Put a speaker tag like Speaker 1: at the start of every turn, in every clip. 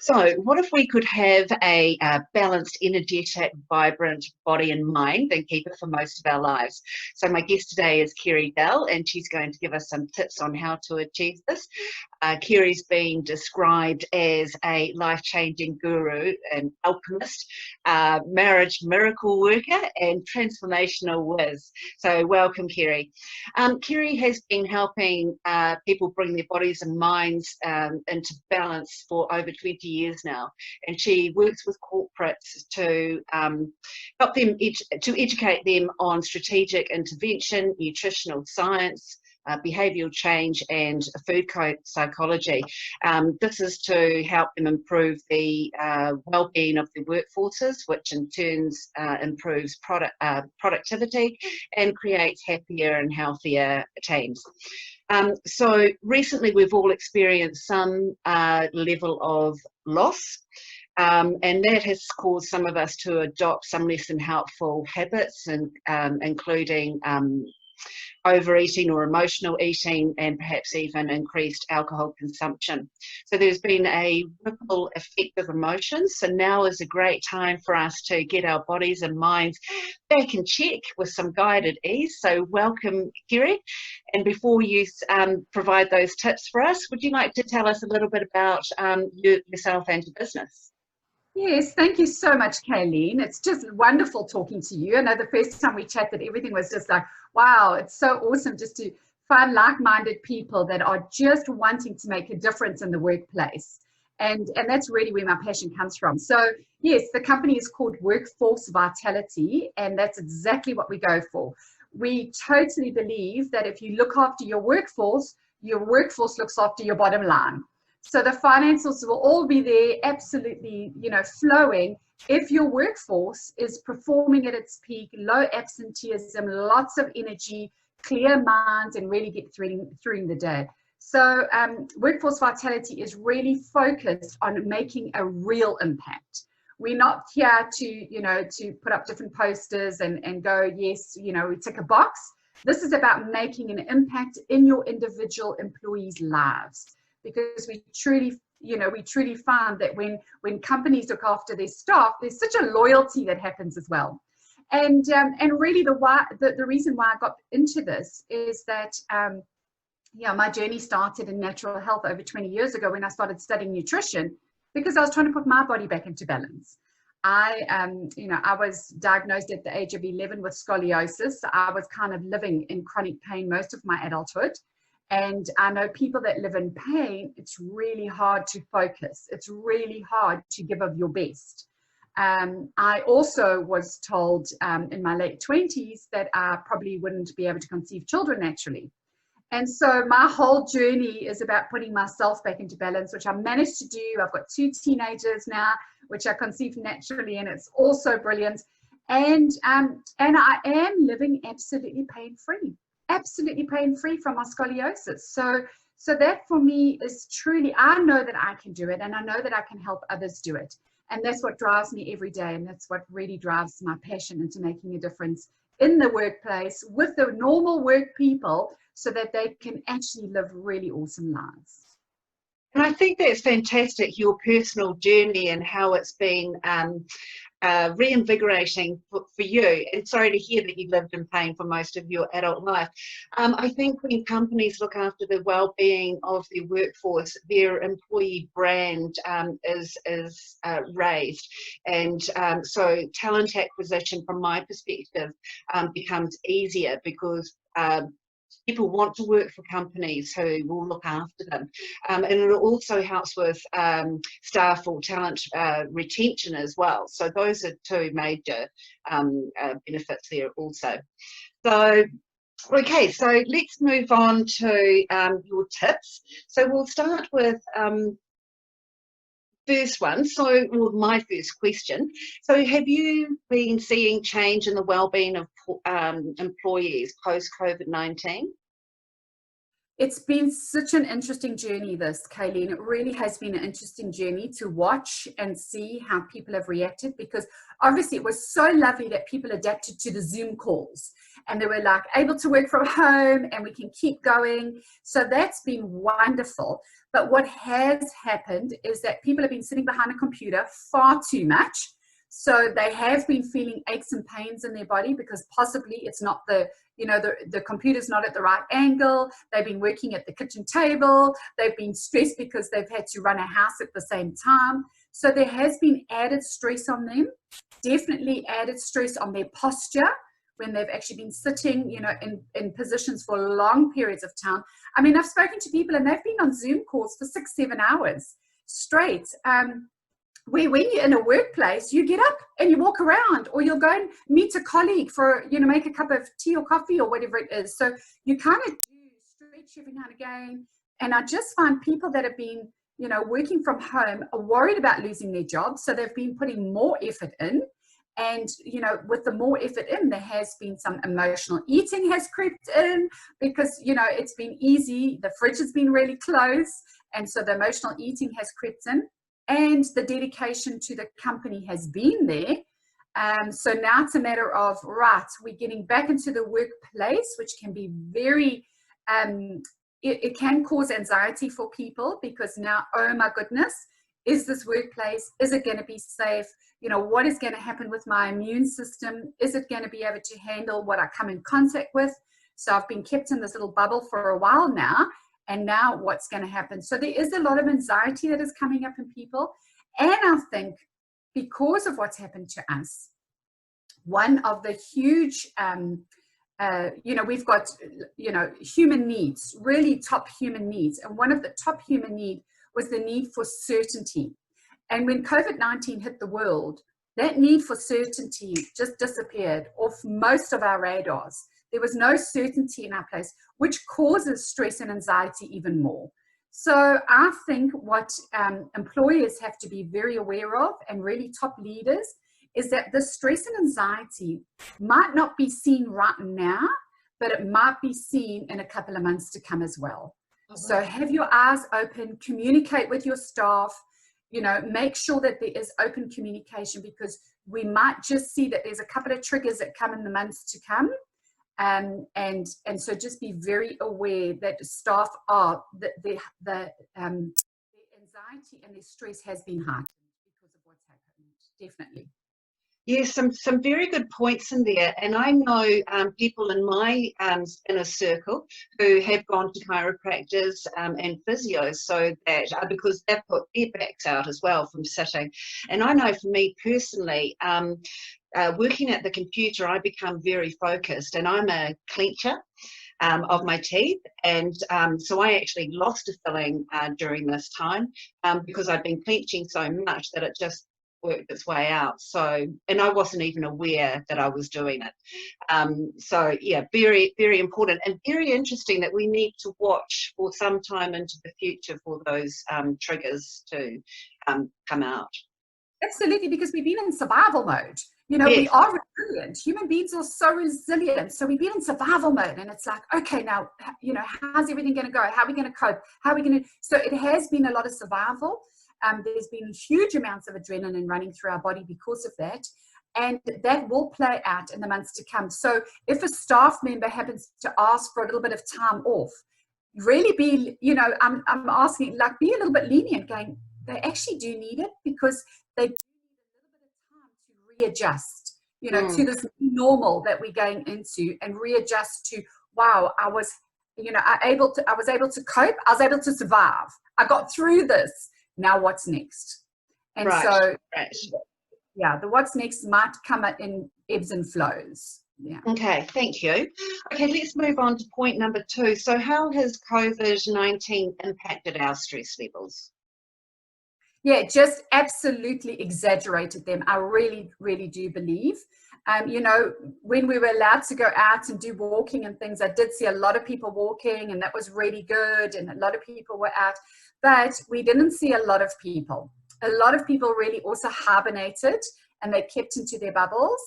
Speaker 1: So, what if we could have a balanced, energetic, vibrant body and mind and keep it for most of our lives? So, my guest today is Kerry Dell, and she's going to give us some tips on how to achieve this. Kerry's been described as a life-changing guru, an alchemist, marriage miracle worker, and transformational whiz. So, welcome, Kerry. Kerry has been helping people bring their bodies and minds into balance for over 20 years now, and she works with corporates to help them to educate them on strategic intervention, nutritional science, behavioural change, and food psychology. This is to help them improve the well-being of their workforces, which in turn improves productivity and creates happier and healthier teams. So recently we've all experienced some level of loss, and that has caused some of us to adopt some less than helpful habits, and including overeating or emotional eating, and perhaps even increased alcohol consumption. So there's been a ripple effect of emotions. So now is a great time for us to get our bodies and minds back in check with some guided ease. So welcome, Kerry. And before you provide those tips for us, would you like to tell us a little bit about yourself and your business?
Speaker 2: Yes, thank you so much, Kayleen. It's just wonderful talking to you. I know the first time we chatted, everything was just like, wow, it's so awesome just to find like-minded people that are just wanting to make a difference in the workplace. And that's really where my passion comes from. So yes, the company is called Workforce Vitality, and that's exactly what we go for. We totally believe that if you look after your workforce looks after your bottom line. So the finances will all be there, absolutely, flowing if your workforce is performing at its peak, low absenteeism, lots of energy, clear minds, and really get through the day. So Workforce Vitality is really focused on making a real impact. We're not here to put up different posters and go, yes, we tick a box. This is about making an impact in your individual employees' lives. Because we truly find that when companies look after their staff, there's such a loyalty that happens as well. And really the reason why I got into this is that my journey started in natural health over 20 years ago when I started studying nutrition, because I was trying to put my body back into balance. I was diagnosed at the age of 11 with scoliosis. I was kind of living in chronic pain most of my adulthood. And I know people that live in pain, it's really hard to focus. It's really hard to give of your best. I also was told in my late 20s that I probably wouldn't be able to conceive children naturally. And so my whole journey is about putting myself back into balance, which I managed to do. I've got 2 teenagers now, which I conceived naturally, and it's also brilliant. And I am living absolutely pain-free. Absolutely pain-free from my scoliosis. So that for me is truly, I know that I can do it, and I know that I can help others do it. And that's what drives me every day. And that's what really drives my passion into making a difference in the workplace with the normal work people, so that they can actually live really awesome lives.
Speaker 1: And I think that's fantastic, your personal journey and how it's been reinvigorating for you. And sorry to hear that you lived in pain for most of your adult life. I think when companies look after the well-being of their workforce, their employee brand is raised, and so talent acquisition, from my perspective, becomes easier because people want to work for companies who will look after them. And it also helps with staff or talent retention as well. So those are 2 major benefits there also. So, okay, so let's move on to your tips. So we'll start with first one. So, well, my first question. So, have you been seeing change in the well-being of employees post-COVID-19?
Speaker 2: It's been such an interesting journey, this, Kayleen. It really has been an interesting journey to watch and see how people have reacted, because obviously it was so lovely that people adapted to the Zoom calls and they were like able to work from home and we can keep going. So that's been wonderful. But what has happened is that people have been sitting behind a computer far too much. So they have been feeling aches and pains in their body because possibly it's not the computer's not at the right angle. They've been working at the kitchen table. They've been stressed because they've had to run a house at the same time. So there has been added stress on them, definitely added stress on their posture when they've actually been sitting, in positions for long periods of time. I mean, I've spoken to people and they've been on Zoom calls for 6-7 hours straight. Where when you're in a workplace, you get up and you walk around, or you'll go and meet a colleague for, make a cup of tea or coffee or whatever it is. So you kind of do stretch every now and again. And I just find people that have been, working from home are worried about losing their jobs. So they've been putting more effort in. And, with the more effort in, there has been some emotional eating has crept in because, it's been easy. The fridge has been really close. And so the emotional eating has crept in. And the dedication to the company has been there. So now it's a matter of, right, we're getting back into the workplace, which can be very, it can cause anxiety for people because now, oh my goodness, is this workplace, is it going to be safe? What is going to happen with my immune system? Is it going to be able to handle what I come in contact with? So I've been kept in this little bubble for a while now. And now what's going to happen? So there is a lot of anxiety that is coming up in people. And I think because of what's happened to us, one of the huge, we've got, human needs, really top human needs. And one of the top human need was the need for certainty. And when COVID-19 hit the world, that need for certainty just disappeared off most of our radars. There was no certainty in our place, which causes stress and anxiety even more. So I think what employers have to be very aware of, and really top leaders, is that the stress and anxiety might not be seen right now, but it might be seen in a couple of months to come as well. So have your eyes open, communicate with your staff, make sure that there is open communication, because we might just see that there's a couple of triggers that come in the months to come. And so just be very aware that staff are, that the anxiety and the stress has been heightened because of what's happened, definitely.
Speaker 1: Yes, some very good points in there. And I know people in my inner circle who have gone to chiropractors and physios, so that because they've put their backs out as well from sitting. And I know for me personally, working at the computer, I become very focused, and I'm a clencher of my teeth, and so I actually lost a filling during this time because I'd been clenching so much that it just worked its way out. So, and I wasn't even aware that I was doing it. So yeah, very, very important, and very interesting that we need to watch for some time into the future for those triggers to come out.
Speaker 2: Absolutely, because we've been in survival mode.
Speaker 1: Yes.
Speaker 2: We are resilient. Human beings are so resilient. So we've been in survival mode, and it's like, okay, now, how's everything going to go? How are we going to cope? How are we going to? So it has been a lot of survival. There's been huge amounts of adrenaline running through our body because of that. And that will play out in the months to come. So if a staff member happens to ask for a little bit of time off, really be, I'm asking, like, be a little bit lenient, going, they actually do need it, because they do need a little bit of time to readjust, to this normal that we're going into, and readjust to, wow, I was able to cope. I was able to survive. I got through this. Now what's next? And yeah, the what's next might come in ebbs and flows. Yeah.
Speaker 1: Okay, thank you. Okay, let's move on to point number 2. So how has COVID-19 impacted our stress levels?
Speaker 2: Yeah, just absolutely exaggerated them. I really, really do believe. When we were allowed to go out and do walking and things, I did see a lot of people walking, and that was really good. And a lot of people were out, but we didn't see a lot of people. A lot of people really also hibernated, and they kept into their bubbles.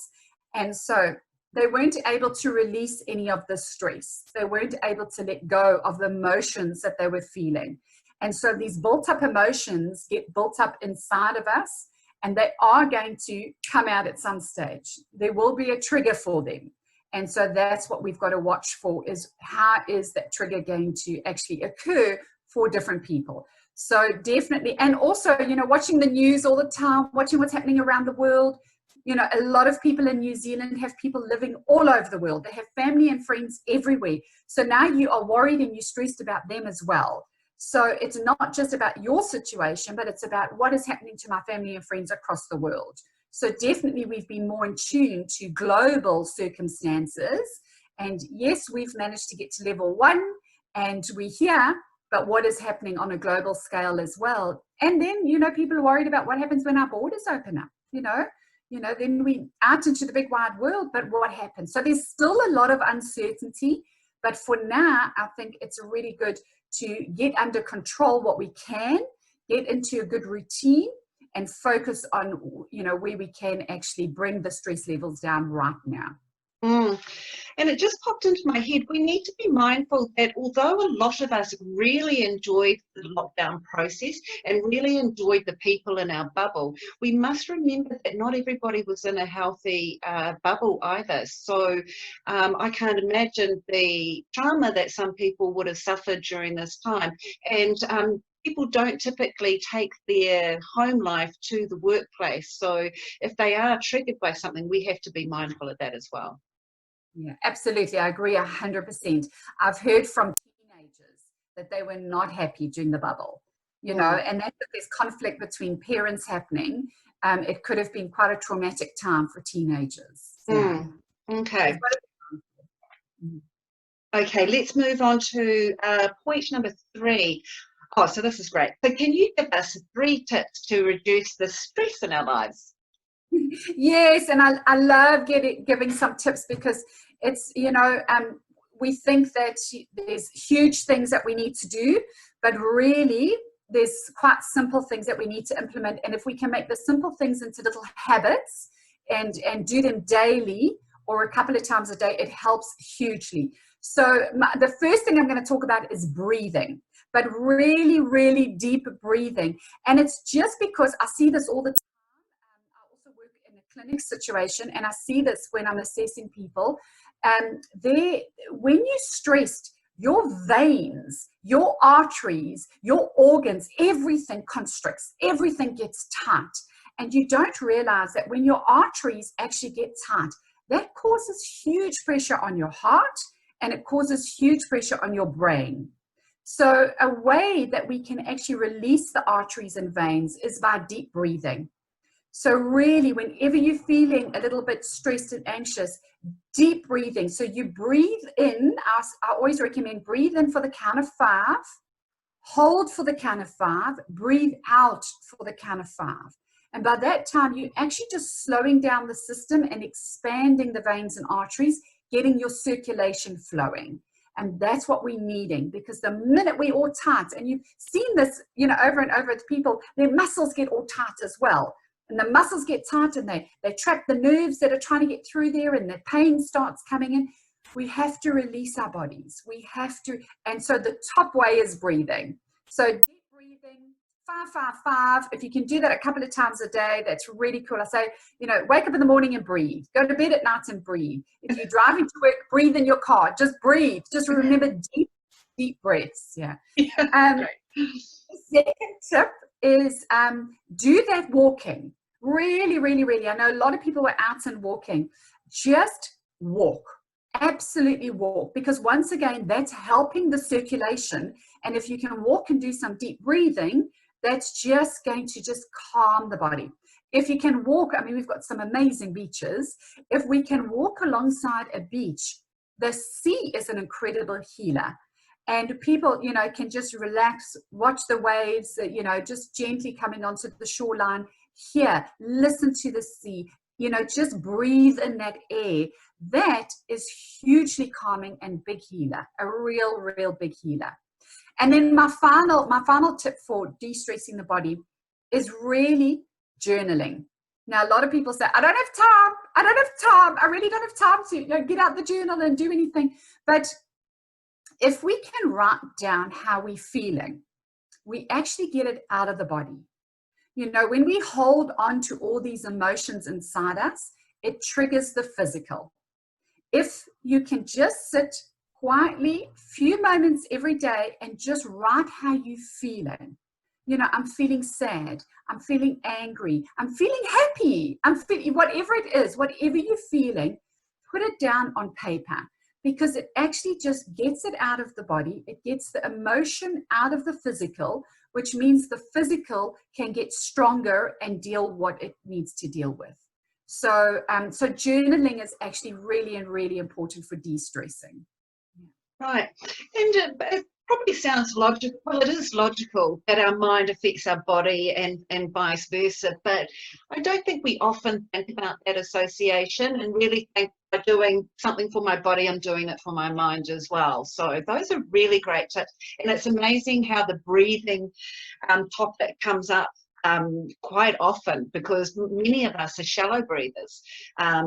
Speaker 2: And so they weren't able to release any of the stress. They weren't able to let go of the emotions that they were feeling. And so these built up emotions get built up inside of us, and they are going to come out at some stage. There will be a trigger for them. And so that's what we've got to watch for, is how is that trigger going to actually occur for different people. So definitely, and also, you know, watching the news all the time, watching what's happening around the world. You know, a lot of people in New Zealand have people living all over the world. They have family and friends everywhere. So now you are worried and you're stressed about them as well. So it's not just about your situation, but it's about what is happening to my family and friends across the world. So definitely we've been more in tune to global circumstances. And yes, we've managed to get to level 1 and we're here, but what is happening on a global scale as well. And then, you know, people are worried about what happens when our borders open up, you know, then we out into the big wide world, but what happens? So there's still a lot of uncertainty, but for now, I think it's really good to get under control what we can, get into a good routine, and focus on, you know, where we can actually bring the stress levels down right now.
Speaker 1: And it just popped into my head, we need to be mindful that although a lot of us really enjoyed the lockdown process and really enjoyed the people in our bubble, we must remember that not everybody was in a healthy bubble either. So I can't imagine the trauma that some people would have suffered during this time. And people don't typically take their home life to the workplace. So if they are triggered by something, we have to be mindful of that as well.
Speaker 2: Yeah, absolutely. I agree 100%. I've heard from teenagers that they were not happy during the bubble, you know, and that there's conflict between parents happening. It could have been quite a traumatic time for teenagers. Yeah.
Speaker 1: Okay. Okay, let's move on to point number 3. Oh, so this is great. So can you give us 3 tips to reduce the stress in our lives?
Speaker 2: Yes, and I love giving some tips, because it's, you know, we think that there's huge things that we need to do, but really there's quite simple things that we need to implement. And if we can make the simple things into little habits and do them daily or a couple of times a day, it helps hugely. So the first thing I'm going to talk about is breathing, but really, really deep breathing. And it's just because I see this all the time. I also work in a clinic situation, and I see this when I'm assessing people. When you're stressed, your veins, your arteries, your organs, everything constricts, everything gets tight. And you don't realize that when your arteries actually get tight, that causes huge pressure on your heart, and it causes huge pressure on your brain. So a way that we can actually release the arteries and veins is by deep breathing. So really, whenever you're feeling a little bit stressed and anxious, deep breathing. So you breathe in. I always recommend breathe in for the count of 5, hold for the count of 5, breathe out for the count of 5. And by that time, you're actually just slowing down the system and expanding the veins and arteries, getting your circulation flowing. And that's what we're needing, because the minute we're all tight, and you've seen this, you know, over and over with people, their muscles get all tight as well. And the muscles get tight, and they trap the nerves that are trying to get through there, and the pain starts coming in. We have to release our bodies. We have to. And so the top way is breathing. So deep breathing, 5, 5, 5. If you can do that a couple of times a day, that's really cool. I say, you know, wake up in the morning and breathe. Go to bed at night and breathe. If you're driving to work, breathe in your car. Just breathe. Just remember deep breaths. Yeah. The second tip is do that walking. Really, really, really. I know a lot of people are out and walking. Just walk. Absolutely walk. Because once again, that's helping the circulation. And if you can walk and do some deep breathing, that's just going to just calm the body. If you can walk, I mean, we've got some amazing beaches. If we can walk alongside a beach, the sea is an incredible healer. And people, you know, can just relax, watch the waves, you know, just gently coming onto the shoreline. Here, listen to the sea, you know, just breathe in that air. That is hugely calming and big healer, a real, real big healer. And then my final tip for de-stressing the body is really journaling. Now, a lot of people say, I don't have time. I really don't have time to, you know, get out the journal and do anything. But if we can write down how we're feeling, we actually get it out of the body. You know, when we hold on to all these emotions inside us, it triggers the physical. if you can just sit quietly, few moments every day, and just write how you're feeling. You know, I'm feeling sad, I'm feeling angry, I'm feeling happy, I'm feeling whatever it is, whatever you're feeling, put it down on paper, because it actually just gets it out of the body. It gets the emotion out of the physical, which means the physical can get stronger and deal what it needs to deal with. So, so journaling is actually really and really important for de-stressing.
Speaker 1: Right. And it probably sounds logical. Well, it is logical that our mind affects our body and vice versa. But I don't think we often think about that association and really think by doing something for my body, I'm doing it for my mind as well. So those are really great tips. And it's amazing how the breathing topic comes up quite often, because many of us are shallow breathers.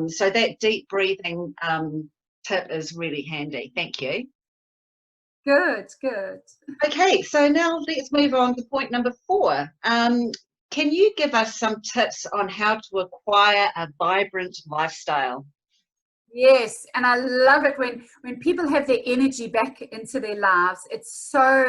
Speaker 1: So that deep breathing tip is really handy. Thank you.
Speaker 2: Good, good.
Speaker 1: Okay, so now let's move on to point number 4. Can you give us some tips on how to acquire a vibrant lifestyle?
Speaker 2: Yes, and I love it when people have their energy back into their lives. It's so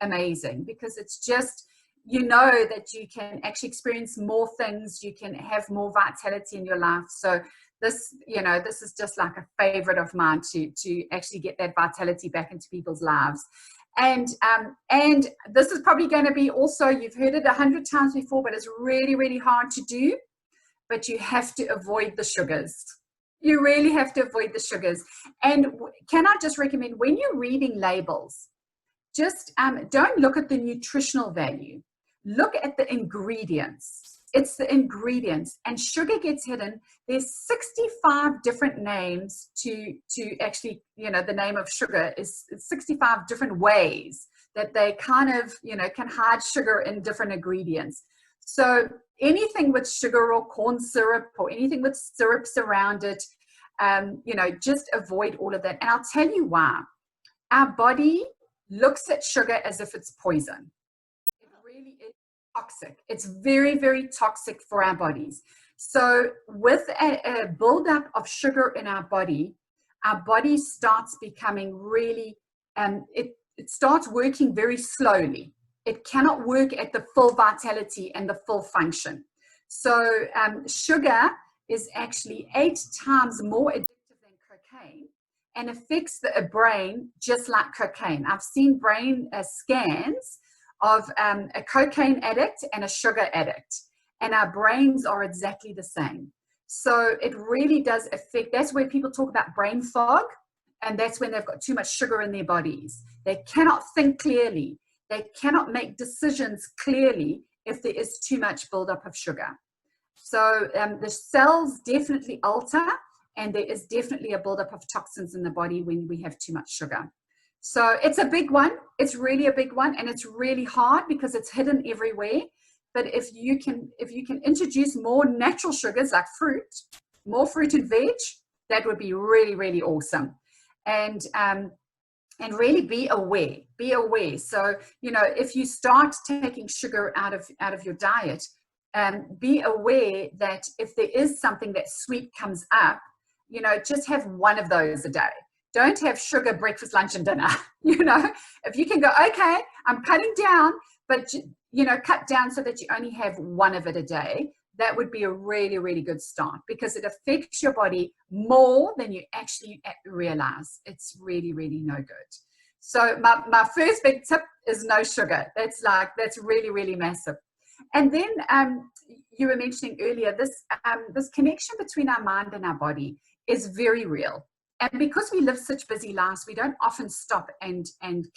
Speaker 2: amazing, because it's just, you know, that you can actually experience more things, you can have more vitality in your life. So this, you know, this is just like a favorite of mine, to actually get that vitality back into people's lives. And this is probably going to be also, you've heard it 100 times before, but it's really, really hard to do. But you have to avoid the sugars. You really have to avoid the sugars. And can I just recommend, when you're reading labels, just don't look at the nutritional value. Look at the ingredients. It's the ingredients, and sugar gets hidden. There's 65 different names to actually, you know, the name of sugar is 65 different ways that they kind of, you know, can hide sugar in different ingredients. So anything with sugar or corn syrup or anything with syrups around it, you know, just avoid all of that. And I'll tell you why. Our body looks at sugar as if it's poison. It really is toxic. It's very, very toxic for our bodies. So with a buildup of sugar in our body starts becoming really, it starts working very slowly. It cannot work at the full vitality and the full function. So sugar is actually 8 times more addictive than cocaine, and affects the brain just like cocaine. I've seen brain scans of a cocaine addict and a sugar addict, and our brains are exactly the same. So it really does affect. That's where people talk about brain fog, and that's when they've got too much sugar in their bodies. They cannot think clearly. They cannot make decisions clearly if there is too much buildup of sugar. So the cells definitely alter, and there is definitely a buildup of toxins in the body when we have too much sugar. So it's a big one. It's really a big one, and it's really hard because it's hidden everywhere. But if you can introduce more natural sugars like fruit, more fruit and veg, that would be really, really awesome. And really be aware. So, you know, if you start taking sugar out of your diet, be aware that if there is something that sweet comes up, you know, just have one of those a day. Don't have sugar breakfast, lunch, and dinner. You know, if you can go, okay, I'm cutting down, but, you know, cut down so that you only have one of it a day. That would be a really, really good start, because it affects your body more than you actually realize. It's really, really no good. So my first big tip is no sugar. That's really, really massive. And then you were mentioning earlier, this connection between our mind and our body is very real. And because we live such busy lives, we don't often stop and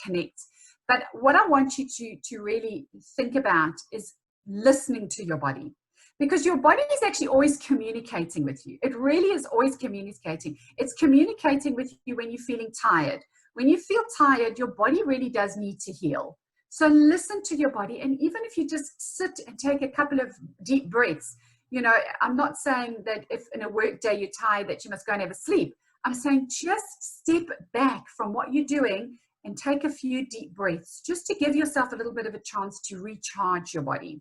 Speaker 2: connect. But what I want you to really think about is listening to your body. Because your body is actually always communicating with you. It really is always communicating. It's communicating with you when you're feeling tired. When you feel tired, your body really does need to heal. So listen to your body. And even if you just sit and take a couple of deep breaths, you know, I'm not saying that if in a work day you're tired that you must go and have a sleep. I'm saying just step back from what you're doing and take a few deep breaths, just to give yourself a little bit of a chance to recharge your body.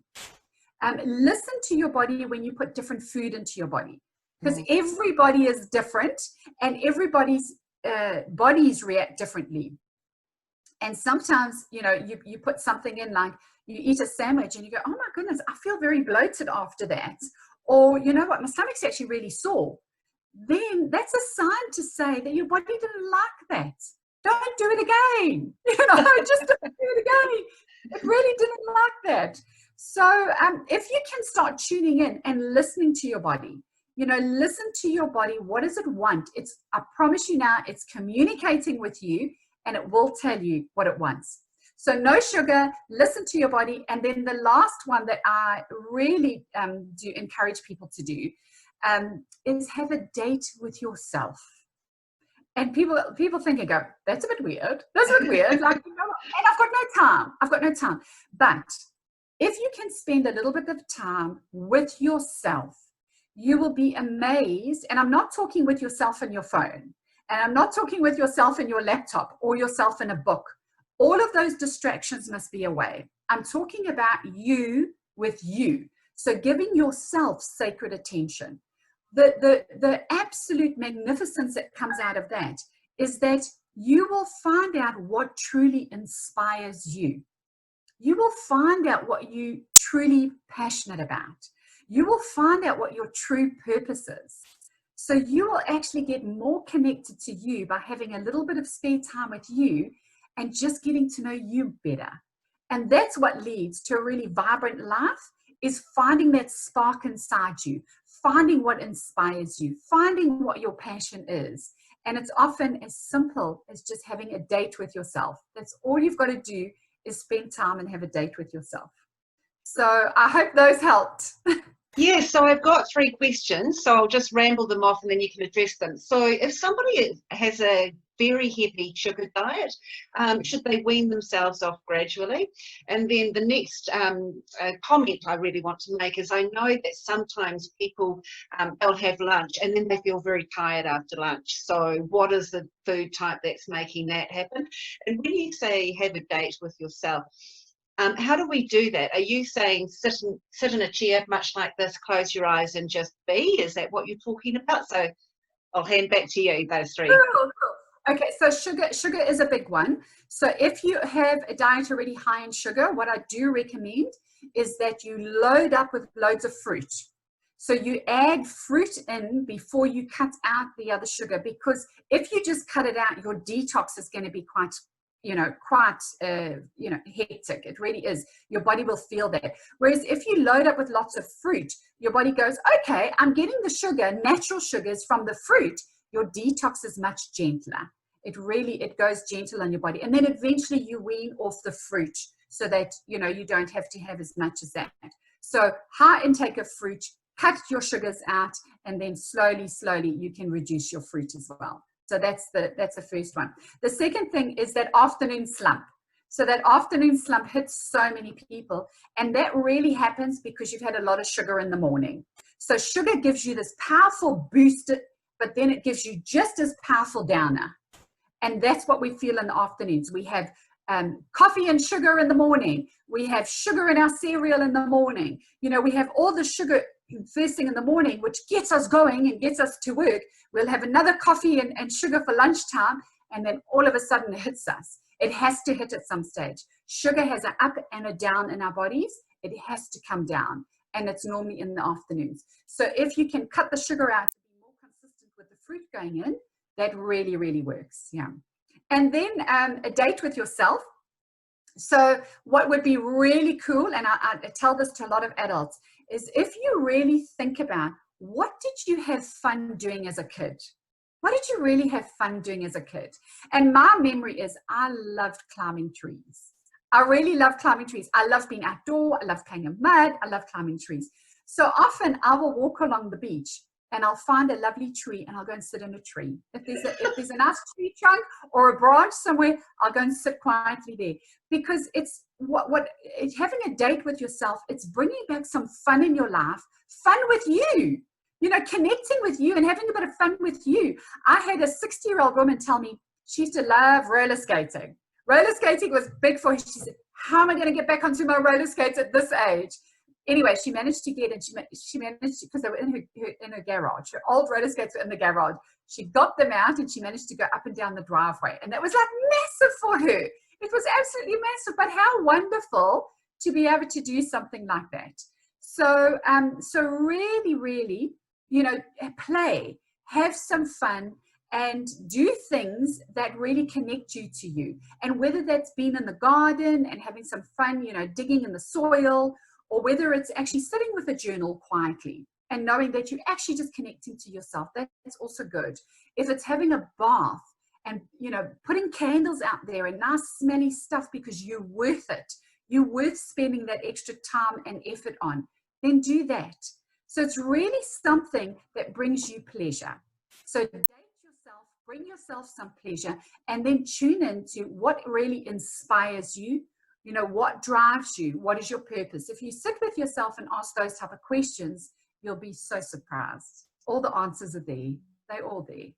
Speaker 2: Listen to your body when you put different food into your body. because everybody is different and everybody's bodies react differently. And sometimes, you know, you put something in, like you eat a sandwich and you go, oh my goodness, I feel very bloated after that. Or, you know what, my stomach's actually really sore. Then that's a sign to say that your body didn't like that. Don't do it again. You know, just don't do it again. It really didn't like that. So if you can start tuning in and listening to your body, you know, listen to your body. What does it want? I promise you now, it's communicating with you and it will tell you what it wants. So no sugar, listen to your body. And then the last one that I really do encourage people to do is have a date with yourself. And people think and go, that's a bit weird. That's a bit weird. Like, you know, and I've got no time. I've got no time. But if you can spend a little bit of time with yourself, you will be amazed. And I'm not talking with yourself in your phone. And I'm not talking with yourself in your laptop or yourself in a book. All of those distractions must be away. I'm talking about you with you. So giving yourself sacred attention. The absolute magnificence that comes out of that is that you will find out what truly inspires you. You will find out what you're truly passionate about. You will find out what your true purpose is. So you will actually get more connected to you by having a little bit of spare time with you and just getting to know you better. And that's what leads to a really vibrant life, is finding that spark inside you, finding what inspires you, finding what your passion is. And it's often as simple as just having a date with yourself. That's all you've got to do, is spend time and have a date with yourself. So I hope those helped.
Speaker 1: Yes, so I've got 3 questions, so I'll just ramble them off and then you can address them. So if somebody has a very heavy sugar diet, should they wean themselves off gradually? And then the next comment I really want to make is, I know that sometimes people, they'll have lunch and then they feel very tired after lunch. So what is the food type that's making that happen? And when you say have a date with yourself, how do we do that? Are you saying sit in a chair much like this, close your eyes and just be? Is that what you're talking about? So I'll hand back to you, those 3.
Speaker 2: Cool. Okay, so sugar is a big one. So if you have a diet already high in sugar, what I do recommend is that you load up with loads of fruit. So you add fruit in before you cut out the other sugar, because if you just cut it out, your detox is going to be quite hectic. It really is. Your body will feel that. Whereas if you load up with lots of fruit, your body goes, okay, I'm getting the sugar, natural sugars from the fruit. Your detox is much gentler. It goes gentle on your body. And then eventually you wean off the fruit so that, you know, you don't have to have as much as that. So high intake of fruit, cut your sugars out, and then slowly you can reduce your fruit as well. So that's the first one. The second thing is that afternoon slump. So that afternoon slump hits so many people, and that really happens because you've had a lot of sugar in the morning. So sugar gives you this powerful boost, but then it gives you just as powerful downer. And that's what we feel in the afternoons. We have coffee and sugar in the morning. We have sugar in our cereal in the morning. You know, we have all the sugar first thing in the morning, which gets us going and gets us to work. We'll have another coffee and sugar for lunchtime, and then all of a sudden it hits us. It has to hit at some stage. Sugar has an up and a down in our bodies. It has to come down, and it's normally in the afternoons. So if you can cut the sugar out to be more consistent with the fruit going in, that really, really works. Yeah. And then a date with yourself. So what would be really cool, and I tell this to a lot of adults, is if you really think about, what did you have fun doing as a kid? What did you really have fun doing as a kid? And my memory is I loved climbing trees. I really love climbing trees. I love being outdoor. I love playing in mud. I love climbing trees. So often I will walk along the beach and I'll find a lovely tree and I'll go and sit in a tree. If there's a nice tree trunk or a branch somewhere, I'll go and sit quietly there. Because it's it's having a date with yourself. It's bringing back some fun in your life, fun with you, you know, connecting with you and having a bit of fun with you. I had a 60-year-old woman tell me she used to love roller skating. Roller skating was big for her. She said, how am I going to get back onto my roller skates at this age? anyway, she managed to get, and she managed to, because they were in her garage. Her old roller skates were in the garage. She got them out, and she managed to go up and down the driveway, and that was like massive for her. It was absolutely massive, but how wonderful to be able to do something like that. So, so really, really, you know, play, have some fun, and do things that really connect you to you. And whether that's being in the garden and having some fun, you know, digging in the soil, or whether it's actually sitting with a journal quietly and knowing that you're actually just connecting to yourself, that's also good. If it's having a bath and, you know, putting candles out there and nice smelly stuff because you're worth it, you're worth spending that extra time and effort on, then do that. So it's really something that brings you pleasure. So date yourself, bring yourself some pleasure, and then tune into what really inspires you. You know, what drives you? What is your purpose? If you sit with yourself and ask those type of questions, you'll be so surprised. All the answers are there. They're all there.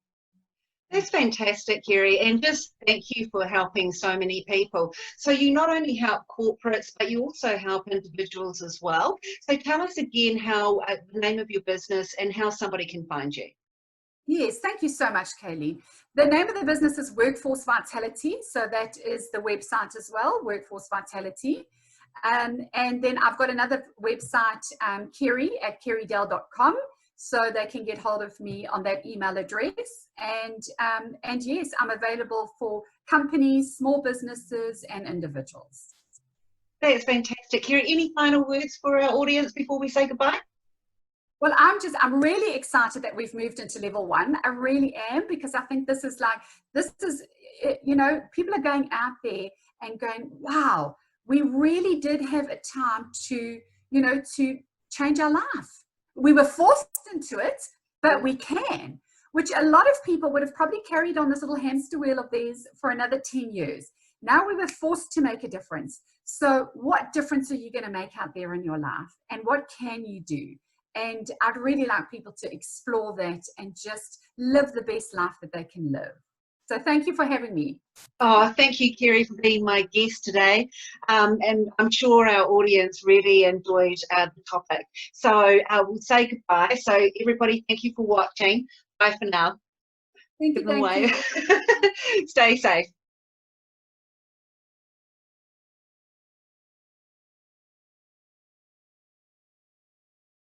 Speaker 1: That's fantastic, Kerry, and just thank you for helping so many people. So you not only help corporates, but you also help individuals as well. So tell us again how the name of your business and how somebody can find you.
Speaker 2: Yes, thank you so much, Kaylee. The name of the business is Workforce Vitality. So that is the website as well, Workforce Vitality. And then I've got another website, Kerry at kerrydell.com. So they can get hold of me on that email address. And yes, I'm available for companies, small businesses, and individuals.
Speaker 1: That's fantastic. Kerry, any final words for our audience before we say goodbye?
Speaker 2: Well, I'm really excited that we've moved into level 1. I really am, because I think this is, you know, people are going out there and going, wow, we really did have a time to, you know, to change our life. We were forced into it, but we can, which a lot of people would have probably carried on this little hamster wheel of theirs for another 10 years. Now we were forced to make a difference. So what difference are you going to make out there in your life? And what can you do? And I'd really like people to explore that and just live the best life that they can live. So thank you for having me.
Speaker 1: Oh, thank you, Kerry, for being my guest today. And I'm sure our audience really enjoyed the topic. So we'll say goodbye. So everybody, thank you for watching. Bye for now.
Speaker 2: Thank you.
Speaker 1: Stay safe.